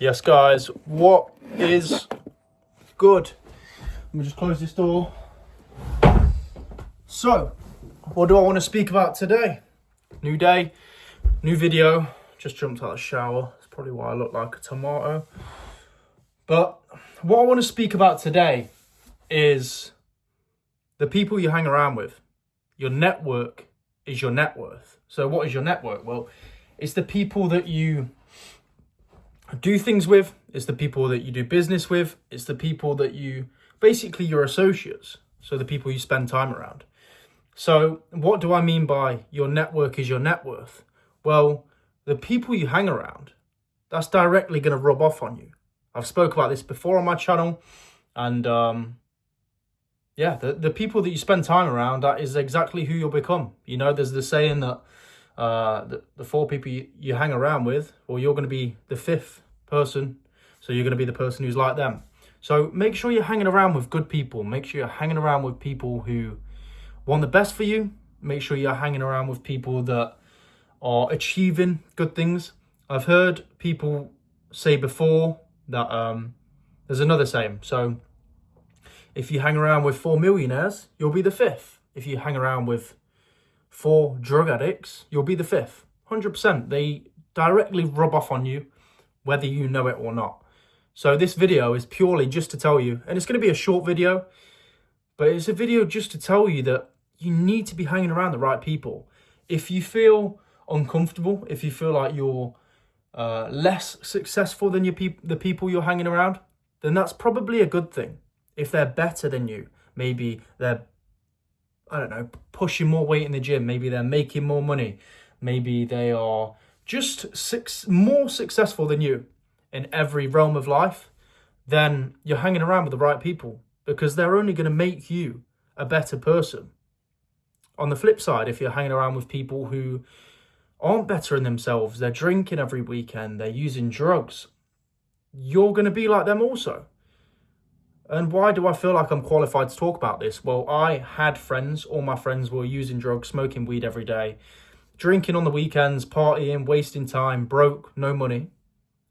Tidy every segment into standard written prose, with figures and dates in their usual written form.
Yes, guys, what is good? Let me just close this door. So, what do I want to speak about today? New day, new video. Just jumped out of the shower. That's probably why I look like a tomato. But what I want to speak about today is the people you hang around with. Your network is your net worth. So what is your network? Well, it's the people that you do things with, it's the people that you do business with, it's the people that you, basically your associates, so the people you spend time around. So what do I mean by your network is your net worth? Well, the people you hang around, that's directly going to rub off on you. I've spoke about this before on my channel, and the people that you spend time around, that is exactly who you'll become. You know, there's the saying that the four people you hang around with, well, you're going to be the fifth person, so you're going to be the person who's like them. So make sure you're hanging around with good people. Make sure you're hanging around with people who want the best for you. Make sure you're hanging around with people that are achieving good things. I've heard people say before that there's another saying. So if you hang around with 4 millionaires, you'll be the fifth. If you hang around with 4 drug addicts, you'll be the fifth. 100%. They directly rub off on you, whether you know it or not. So this video is purely just to tell you, and it's going to be a short video, but it's a video just to tell you that you need to be hanging around the right people. If you feel uncomfortable, if you feel like you're less successful than the people you're hanging around, then that's probably a good thing. If they're better than you, maybe they're, I don't know, pushing more weight in the gym, maybe they're making more money, maybe they are just more successful than you in every realm of life, then you're hanging around with the right people, because they're only going to make you a better person. On the flip side, if you're hanging around with people who aren't better in themselves, they're drinking every weekend, they're using drugs, you're going to be like them also. And why do I feel like I'm qualified to talk about this? Well, I had friends, all my friends were using drugs, smoking weed every day, drinking on the weekends, partying, wasting time, broke, no money.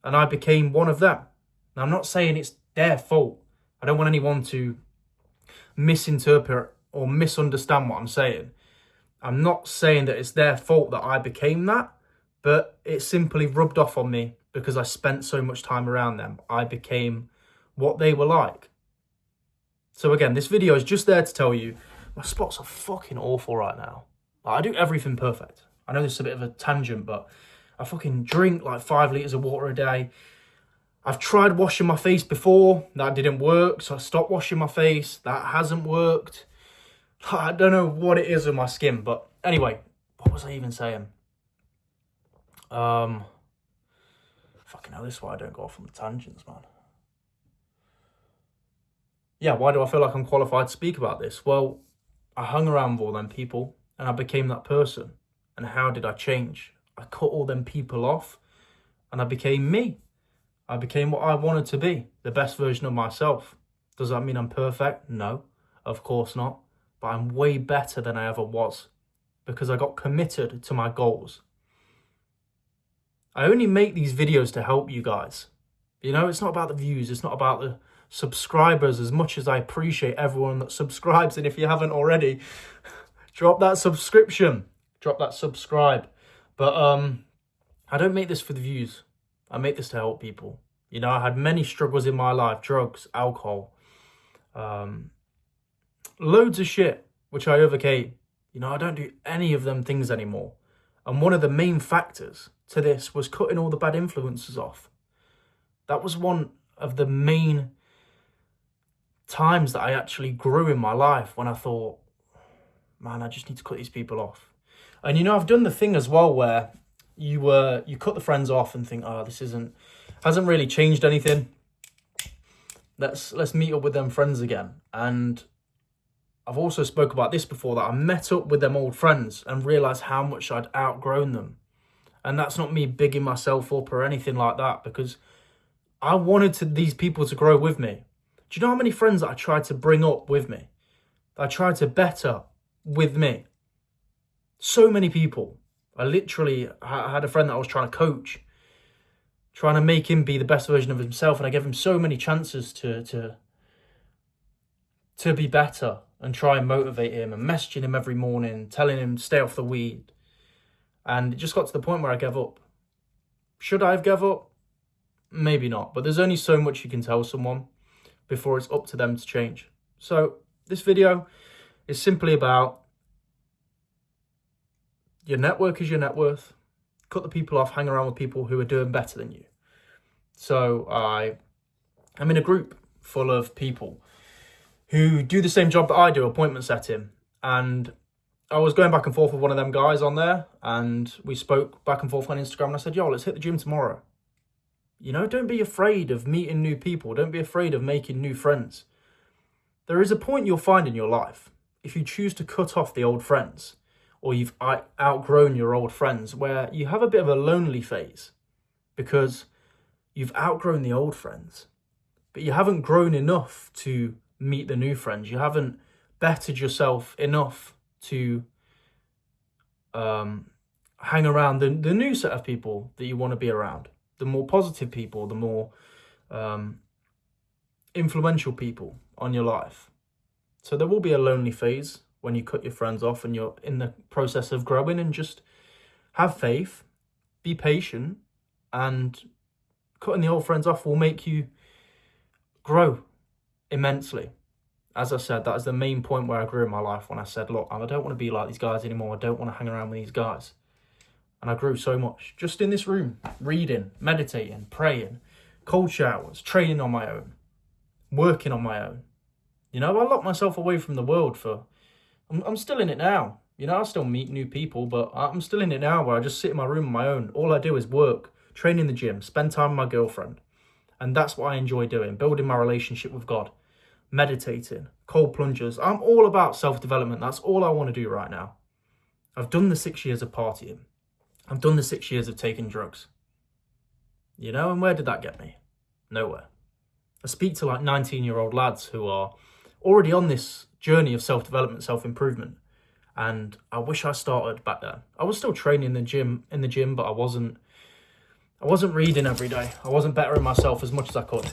And I became one of them. Now, I'm not saying it's their fault. I don't want anyone to misinterpret or misunderstand what I'm saying. I'm not saying that it's their fault that I became that, but it simply rubbed off on me because I spent so much time around them. I became what they were like. So again, this video is just there to tell you, my spots are fucking awful right now. I do everything perfect. I know this is a bit of a tangent, but I fucking drink like 5 litres of water a day. I've tried washing my face before. That didn't work, so I stopped washing my face. That hasn't worked. I don't know what it is with my skin, but anyway, what was I even saying? Fucking hell, this is why I don't go off on the tangents, man. Yeah, why do I feel like I'm qualified to speak about this? Well, I hung around with all them people and I became that person. And how did I change? I cut all them people off and I became me. I became what I wanted to be, the best version of myself. Does that mean I'm perfect? No, of course not. But I'm way better than I ever was because I got committed to my goals. I only make these videos to help you guys. You know, it's not about the views. It's not about the subscribers, as much as I appreciate everyone that subscribes. And if you haven't already, drop that subscription, drop that subscribe. But I don't make this for the views. I make this to help people. You know, I had many struggles in my life, drugs, alcohol, loads of shit, which I overcame. You know, I don't do any of them things anymore. And one of the main factors to this was cutting all the bad influences off. That was one of the main times that I actually grew in my life, when I thought, man, I just need to cut these people off. And you know, I've done the thing as well where you cut the friends off and think, oh, this hasn't really changed anything. Let's meet up with them friends again. And I've also spoke about this before, that I met up with them old friends and realised how much I'd outgrown them. And that's not me bigging myself up or anything like that, because I wanted these people to grow with me. Do you know how many friends that I tried to bring up with me? That I tried to better with me? So many people. I had a friend that I was trying to coach. trying to make him be the best version of himself. And I gave him so many chances to be better and try and motivate him and messaging him every morning, telling him to stay off the weed. And it just got to the point where I gave up. Should I have gave up? Maybe not. But there's only so much you can tell someone before it's up to them to change. So this video is simply about your network is your net worth. Cut the people off, hang around with people who are doing better than you. So I'm in a group full of people who do the same job that I do, appointment setting. And I was going back and forth with one of them guys on there, and we spoke back and forth on Instagram, and I said, yo, let's hit the gym tomorrow. You know, don't be afraid of meeting new people. Don't be afraid of making new friends. There is a point you'll find in your life, if you choose to cut off the old friends, or you've outgrown your old friends, where you have a bit of a lonely phase because you've outgrown the old friends, but you haven't grown enough to meet the new friends. You haven't bettered yourself enough to hang around the new set of people that you want to be around, the more positive people, the more influential people on your life. So there will be a lonely phase when you cut your friends off and you're in the process of growing, and just have faith, be patient, and cutting the old friends off will make you grow immensely. As I said, that is the main point where I grew in my life, when I said, look, I don't want to be like these guys anymore. I don't want to hang around with these guys. And I grew so much just in this room, reading, meditating, praying, cold showers, training on my own, working on my own. You know, I locked myself away from the world I'm still in it now. You know, I still meet new people, but I'm still in it now where I just sit in my room on my own. All I do is work, train in the gym, spend time with my girlfriend. And that's what I enjoy doing, building my relationship with God, meditating, cold plungers. I'm all about self-development. That's all I want to do right now. I've done the 6 years of partying. I've done the 6 years of taking drugs. You know, and where did that get me? Nowhere. I speak to like 19-year-old lads who are already on this journey of self-development, self-improvement. And I wish I started back then. I was still training in the gym, but I wasn't reading every day. I wasn't bettering myself as much as I could.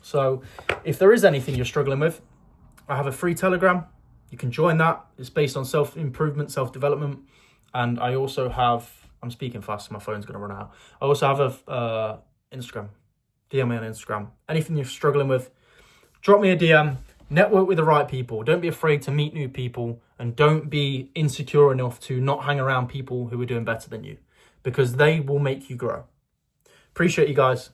So if there is anything you're struggling with, I have a free Telegram. You can join that. It's based on self-improvement, self-development. And I also have, I'm speaking fast, so my phone's going to run out. I also have a Instagram. DM me on Instagram. Anything you're struggling with, drop me a DM. Network with the right people. Don't be afraid to meet new people, and don't be insecure enough to not hang around people who are doing better than you, because they will make you grow. Appreciate you guys.